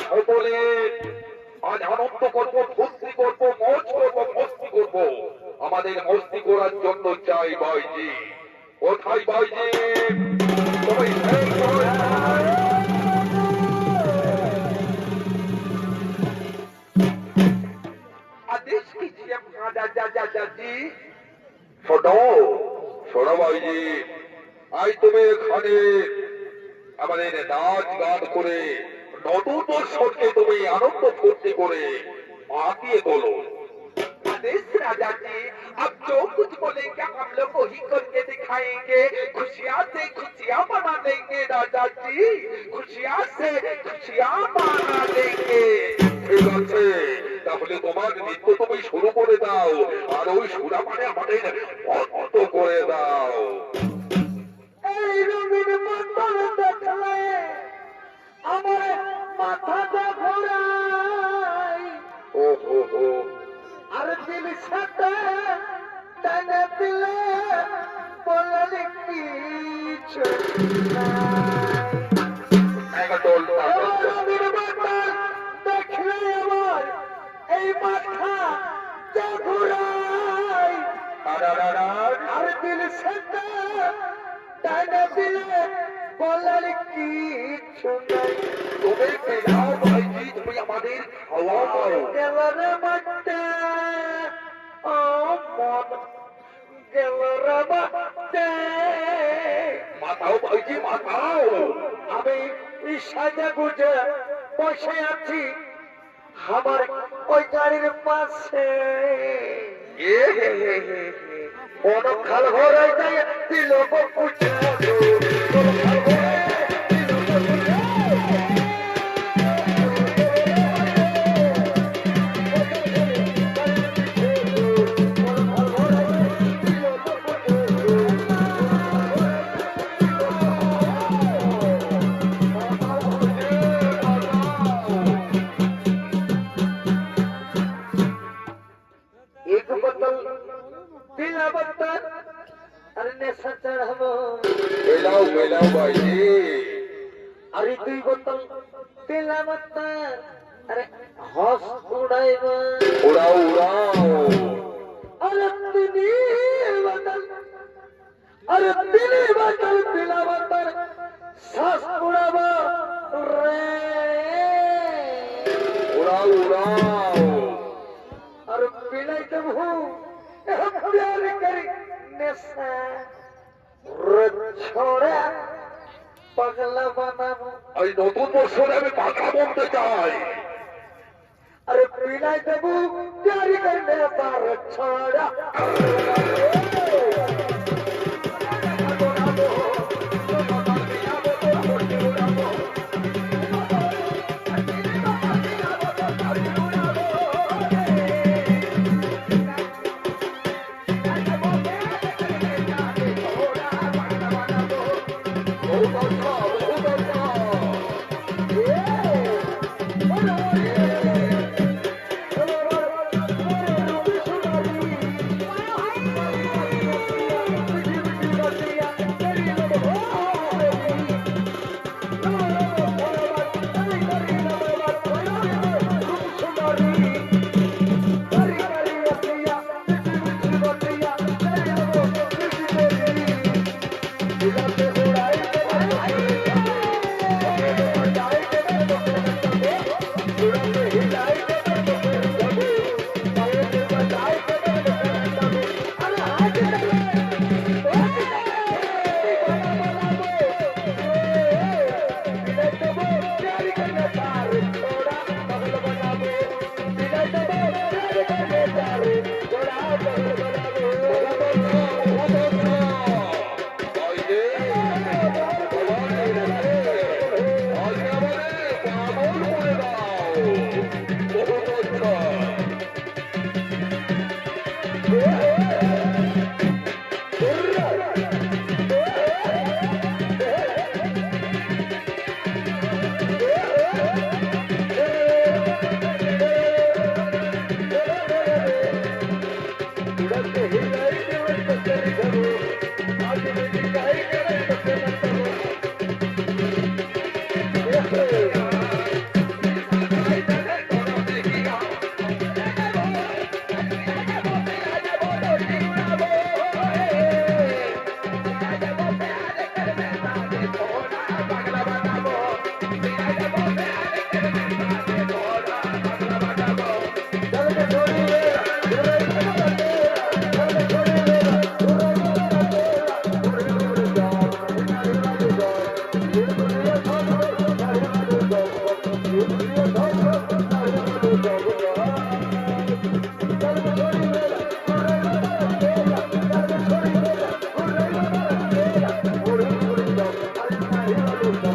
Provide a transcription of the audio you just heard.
সকলে আজ আনন্দ করবো, ফুর্তি করবো, মজ করবো, মস্তি করবো। আমাদের মস্তি করার জন্য চাই ভাইজি। কোথায় ভাইজি? তুমি আদেশ कीजिए जी। শোনো শোনো ভাইজি, আজ তুমি এখানে আমাদের নাচ গান করে নতুন বৎসরকে তুমি আনন্দ ফুর্তি করে মাতিয়ে তোলো। आदेश राजा जी, अब जो कुछ बोलेंगे हम लोग वही करके दिखाएंगे। खुशियाँ से खुशियाँ मना देंगे राजा जी, खुशियाँ से खुशियाँ मना देंगे। ঠিক আছে, তাহলে তোমার নৃত্য তুমি শুরু করে দাও, আর ওই সুরা মানে আমাদের বন্ধ করে দাও। এই রঙিন মাতাল দেখলে আমার মাথাটা ঘোরায়, ও হো হো, আর দিল সাথে টানে দিলে বলার কিছু দেখলে আমার এই মাথা ঘুরাই, আর দিল সাথে টানে দিলে বলার কিছু নাই। তুমি পেলাও ভাইজি, তুমি আমাদের হাওয়া গেলার মাঠে, ও মন গেলার মাঠে, মাথাও ভাইজি মাথাও। আমি সাজা গুজে বসে আছি আমার ওই গাড়ির পাশে, অনখাল ঘরে যায় দিল পুছে अरे तुई बोतल पेला मत, अरे हौस उड़ाएब, उड़ाओ उड़ाओ। अरे तिनी बोतल, अरे तिनी बोतल पेला मत, सांस उड़ाब रे, उड़ाओ उड़ाओ। अरे पिलाई जब हूँ प्यार करी नेसा छोड़ा পাগলা বানাবো। এই নতুন বছরে আমি পাকা বলতে চাই, আরে পিলাই দেবো প্যারি করলে তার ছড়া। দয়ালু